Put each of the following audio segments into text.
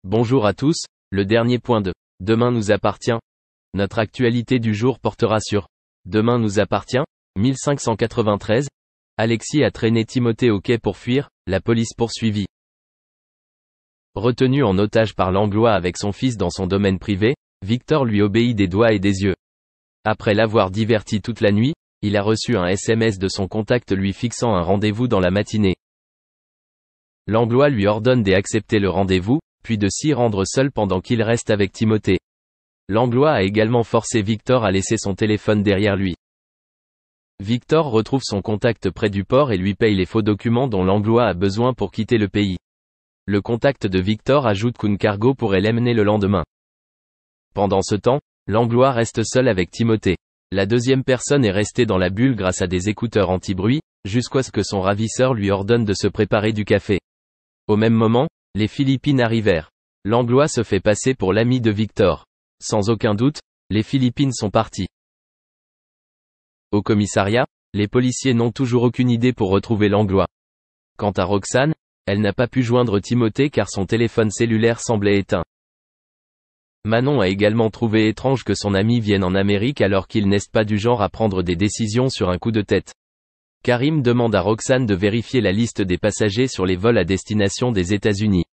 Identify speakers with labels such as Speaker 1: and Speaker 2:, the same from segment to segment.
Speaker 1: Bonjour à tous, le dernier point de Demain nous appartient. Notre actualité du jour portera sur Demain nous appartient, 1593. Alexis a traîné Timothée au quai pour fuir, la police poursuivit. Retenu en otage par Langlois avec son fils dans son domaine privé, Victor lui obéit des doigts et des yeux. Après l'avoir diverti toute la nuit, il a reçu un SMS de son contact lui fixant un rendez-vous dans la matinée. Langlois lui ordonne d'accepter le rendez-vous, puis de s'y rendre seul pendant qu'il reste avec Timothée. Langlois a également forcé Victor à laisser son téléphone derrière lui. Victor retrouve son contact près du port et lui paye les faux documents dont Langlois a besoin pour quitter le pays. Le contact de Victor ajoute qu'une cargo pourrait l'emmener le lendemain. Pendant ce temps, Langlois reste seul avec Timothée. La deuxième personne est restée dans la bulle grâce à des écouteurs anti-bruit, jusqu'à ce que son ravisseur lui ordonne de se préparer du café. Au même moment, les Philippines arrivèrent. Langlois se fait passer pour l'ami de Victor. Sans aucun doute, les Philippines sont parties. Au commissariat, les policiers n'ont toujours aucune idée pour retrouver Langlois. Quant à Roxane, elle n'a pas pu joindre Timothée car son téléphone cellulaire semblait éteint. Manon a également trouvé étrange que son ami vienne en Amérique alors qu'il n'est pas du genre à prendre des décisions sur un coup de tête. Karim demande à Roxane de vérifier la liste des passagers sur les vols à destination des États-Unis.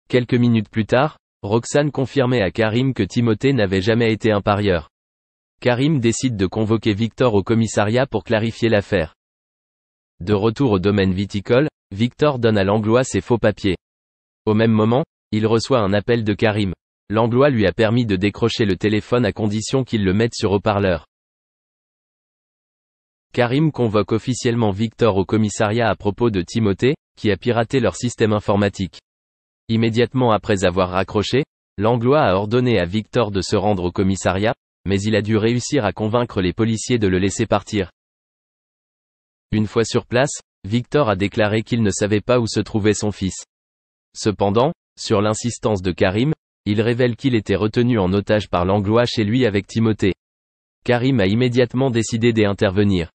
Speaker 1: Quelques minutes plus tard, Roxane confirmait à Karim que Timothée n'avait jamais été un parieur. Karim décide de convoquer Victor au commissariat pour clarifier l'affaire. De retour au domaine viticole, Victor donne à Langlois ses faux papiers. Au même moment, il reçoit un appel de Karim. Langlois lui a permis de décrocher le téléphone à condition qu'il le mette sur haut-parleur. Karim convoque officiellement Victor au commissariat à propos de Timothée, qui a piraté leur système informatique. Immédiatement après avoir raccroché, Langlois a ordonné à Victor de se rendre au commissariat, mais il a dû réussir à convaincre les policiers de le laisser partir. Une fois sur place, Victor a déclaré qu'il ne savait pas où se trouvait son fils. Cependant, sur l'insistance de Karim, il révèle qu'il était retenu en otage par Langlois chez lui avec Timothée. Karim a immédiatement décidé d'intervenir.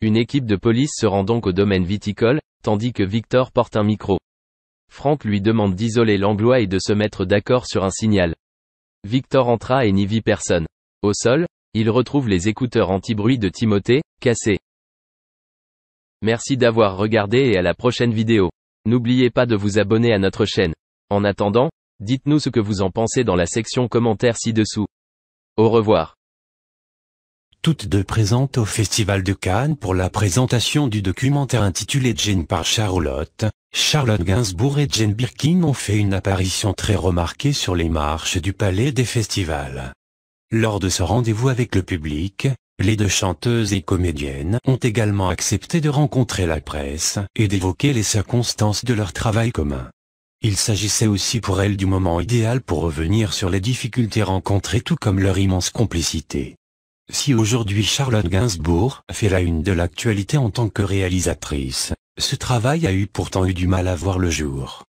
Speaker 1: Une équipe de police se rend donc au domaine viticole, tandis que Victor porte un micro. Franck lui demande d'isoler Langlois et de se mettre d'accord sur un signal. Victor entra et n'y vit personne. Au sol, il retrouve les écouteurs anti-bruit de Timothée, cassés. Merci d'avoir regardé et à la prochaine vidéo. N'oubliez pas de vous abonner à notre chaîne. En attendant, dites-nous ce que vous en pensez dans la section commentaires ci-dessous. Au revoir.
Speaker 2: Toutes deux présentes au Festival de Cannes pour la présentation du documentaire intitulé Jane par Charlotte. Charlotte Gainsbourg et Jane Birkin ont fait une apparition très remarquée sur les marches du Palais des Festivals. Lors de ce rendez-vous avec le public, les deux chanteuses et comédiennes ont également accepté de rencontrer la presse et d'évoquer les circonstances de leur travail commun. Il s'agissait aussi pour elles du moment idéal pour revenir sur les difficultés rencontrées tout comme leur immense complicité. Si aujourd'hui Charlotte Gainsbourg fait la une de l'actualité en tant que réalisatrice, ce travail a pourtant eu du mal à voir le jour.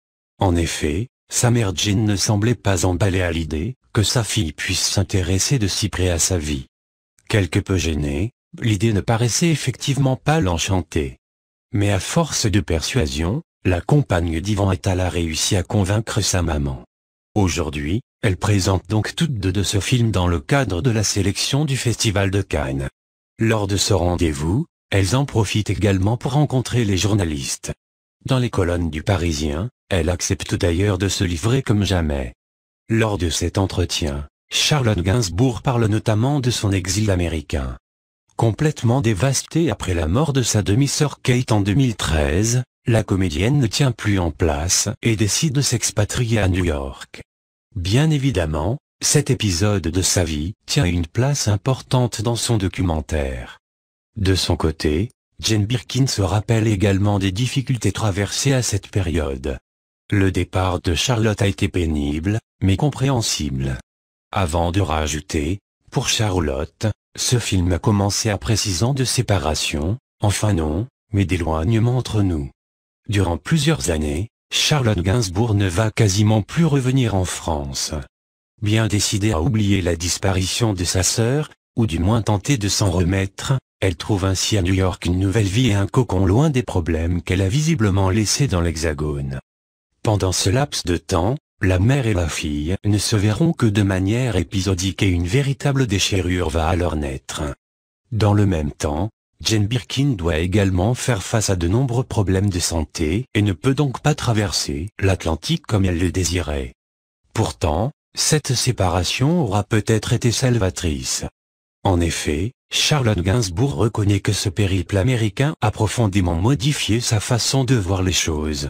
Speaker 2: En effet, sa mère Jane ne semblait pas emballée à l'idée que sa fille puisse s'intéresser de si près à sa vie. Quelque peu gênée, l'idée ne paraissait effectivement pas l'enchanter. Mais à force de persuasion, la compagne d'Yvan Attal a réussi à convaincre sa maman. Aujourd'hui, elle présente donc toutes deux de ce film dans le cadre de la sélection du Festival de Cannes. Lors de ce rendez-vous, elles en profitent également pour rencontrer les journalistes. Dans les colonnes du Parisien, elle accepte d'ailleurs de se livrer comme jamais. Lors de cet entretien, Charlotte Gainsbourg parle notamment de son exil américain. Complètement dévastée après la mort de sa demi-sœur Kate en 2013, la comédienne ne tient plus en place et décide de s'expatrier à New York. Bien évidemment, cet épisode de sa vie tient une place importante dans son documentaire. De son côté, Jane Birkin se rappelle également des difficultés traversées à cette période. Le départ de Charlotte a été pénible, mais compréhensible. Avant de rajouter, pour Charlotte, ce film a commencé après 6 ans de séparation, enfin non, mais d'éloignement entre nous. Durant plusieurs années, Charlotte Gainsbourg ne va quasiment plus revenir en France. Bien décidée à oublier la disparition de sa sœur, ou du moins tenter de s'en remettre, Elle trouve ainsi à New York une nouvelle vie et un cocon loin des problèmes qu'elle a visiblement laissés dans l'Hexagone. Pendant ce laps de temps, la mère et la fille ne se verront que de manière épisodique et une véritable déchirure va alors naître. Dans le même temps, Jane Birkin doit également faire face à de nombreux problèmes de santé et ne peut donc pas traverser l'Atlantique comme elle le désirait. Pourtant, cette séparation aura peut-être été salvatrice. En effet, Charlotte Gainsbourg reconnaît que ce périple américain a profondément modifié sa façon de voir les choses.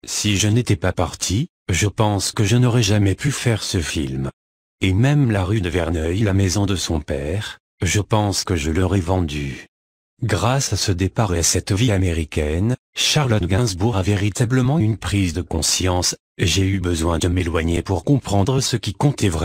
Speaker 2: Si je n'étais pas parti, je pense que je n'aurais jamais pu faire ce film. Et même la rue de Verneuil, la maison de son père, je pense que je l'aurais vendue. Grâce à ce départ et à cette vie américaine, Charlotte Gainsbourg a véritablement une prise de conscience. J'ai eu besoin de m'éloigner pour comprendre ce qui comptait vraiment.